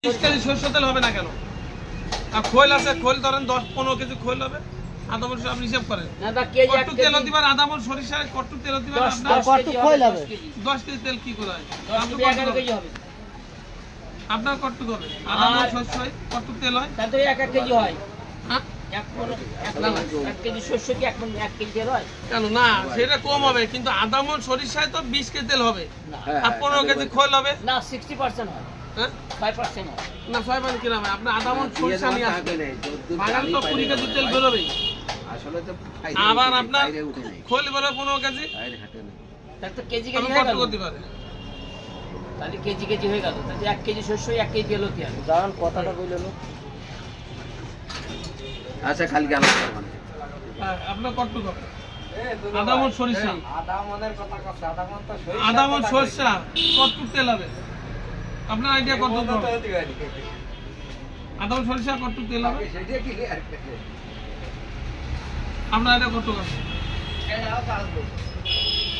20 KG সরষের তেল হবে না কেন? আর খোল আছে, খোল ধরেন 10-15 কেজি খোল হবে। আধা মণ আপনি হিসাব করেন। কট্টু তেল দিবার আধা মণ সরিষা, কট্টু তেল দিবার আপনার কট্টু খোল হবে 10 কেজি তেল কি করে হয়? 11 কেজি হবে। আপনার কট্টু হবে আধা মণ শস্য হয়, কট্টু তেল হয়, তাহলে তো 1 কেজি হয়। হ্যাঁ 1 কেজি শস্য কি 1 কেজি তেল হয়? কেন না, সেটা কম হবে, কিন্তু আধা মণ সরিষায় তো 20 কেজি তেল হবে আর 15 কেজি খোল হবে না 60% হয়। হ্যাঁ 5% হয় না 6% কিরাম হয়? আপনি আধা মণ সরিষা নিয়ে আসবেন, বাগান তো 20 কেজি তেল বেরোবে। আসলে তো আবার আপনার খোল বেরোবে 15 কেজি, তাহলে তো কেজি কেজি হয়ে কট্টু গেল। করতে পারে, তাহলে কেজি কেজি হয়ে গেল। তাহলে 1 কেজি শস্য 1 কেজি তেল হতে হবে। জান কথাটা কইলেন। আচ্ছা খালি গাল মানে আপনার কট্টু হবে আধা মণ সরিষা, আধা মনের কথা কইছে, আধা মন তো আধা মণ সরিষা, কট্টু তেল হবে। আপনার আইডিয়া কত? আধা মণ সরিষা, কট্টু তেল হবে। সেটা কি আর আপনার আইডিয়া কত হবে?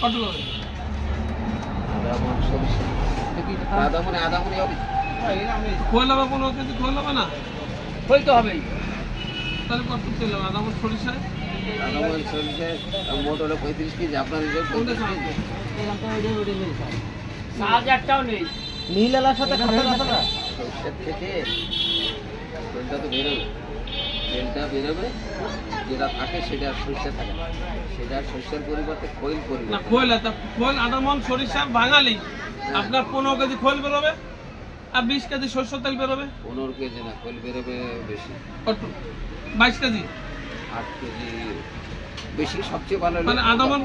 কত হবে? আধা মনে হবে। খোল হবে 15 কেজি, খোল হবে না? খোল তো হবেই। তাহলে কট্টু তেল হবে আধা মণ সরিষায়। আধা মন চলছে মোট হলো 35 কেজি, আপনার হিসাব 35 কেজি। এখান থেকে ওইটা নেই সাজ একটাও নেই। নীল এলার সাথে খাতার আছে না? সরষের থেকে তেলটা তো বেরোবে, তেলটা বেরোবে, যেটা থাকে সেটা সরষে থাকে না, সেটা সরষের পরিবর্তে খৈল না পরিবর্তে খোল আছে, খোল আধা মণ সরিষা বাঙালি, আপনার 15 কেজি খোল বেরোবে আর 20 কেজি সরষের তেল বেরোবে। 15 কেজি না, খৈল বেরোবে বেশি, কট্টু 22 কেজি, 8 কেজি বেশি। সবচেয়ে ভালো হলো মানে আধা মণ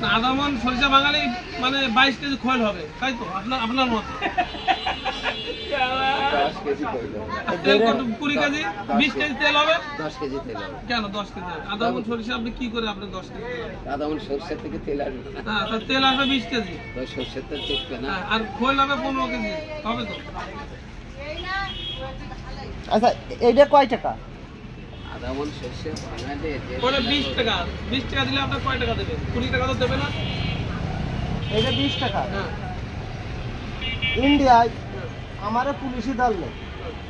না, আধা মণ সরিষা বাঙালি মানে 22 কেজি খোল হবে, তাই তো? আপনার মত 10 কেজি খৈল হবে, তেল কত? 20 কেজি, 20 কেজি তেল হবে। 10 কেজি তেল হবে। কেন 10 কেজি? আধা মণ সরিষা আপনি কি করে আপনি 10 কেজি? আধা মন সরষের থেকে তেল আসবে, হ্যাঁ, তার তেল আসবে 20 কেজি, তো সরষের তেল চেপবে না। হ্যাঁ, আর খোল হবে 15 কেজি, হবে তো? আচ্ছা এইটা কয় টাকা? আধা মন সরষে বাঙালি ওটা 20 টাকা, 20 টাকা দিলে আপনার কয় টাকা দেবে? 20 টাকা তো দেবে না? এইটা 20 টাকা। হ্যাঁ, ইন্ডিয়ায় আমারে পুলিশি দল নেই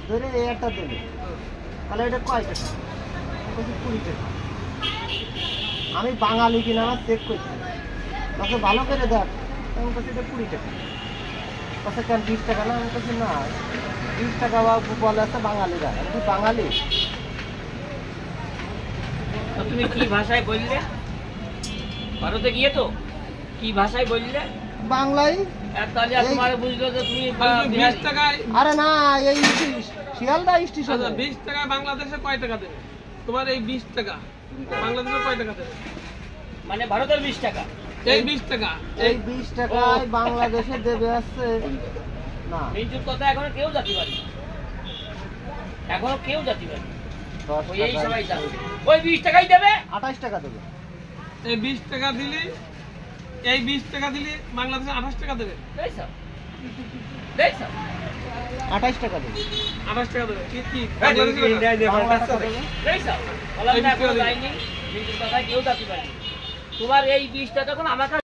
ধরে এই একটা দেবে, তাহলে এটা কয় টাকা? বলছি 20 টাকা। আমি বাঙালি কিনা আমার চেক করছি, তাকে ভালো করে দেখ, আমি বলছি এটা 20 টাকা। কাছে কেন 20 টাকা না? আমি বলছি না 20 টাকা বলে আছে বাঙালিরা। আমি বাঙালি? তো তুমি কি ভাষায় বললে ভারতে গিয়ে? তো কি ভাষায় বললে? বাংলাই। তাহলে তোমার বুঝলো যে তুমি 20 টাকায়, আরে না, এই শিয়ালদা স্টেশন। আচ্ছা 20 টাকায় বাংলাদেশে কয় টাকা দেবে? তোমার এই 20 টাকা বাংলাদেশে কয় টাকা দেবে? মানে ভারতের 20 টাকা, এই 20 টাকা, এই 20 টাকায় বাংলাদেশে দেবে আছে না। এইটুক কথা এখনো কেউ জাতি পারে না, এখনো কেউ জাতি পারে না। 10 ওই এই টাকা, সবাই জানে ওই 20 টাকাই দেবে। 28 টাকা দেবে। এই 20 টাকা দিলে, এই 20 টাকা দিলে বাংলাদেশে 28 টাকা দেবে। দেখছো দেখছো 28 টাকা দেবে। 28 টাকা দেবে। কি বাংলা টাকা দেবে। দেখছো বলা না এখনো যায়নি, এইটুক কথা কেউ জাতি পারে না। তোমার এই 20 টাকা তখন আমাকে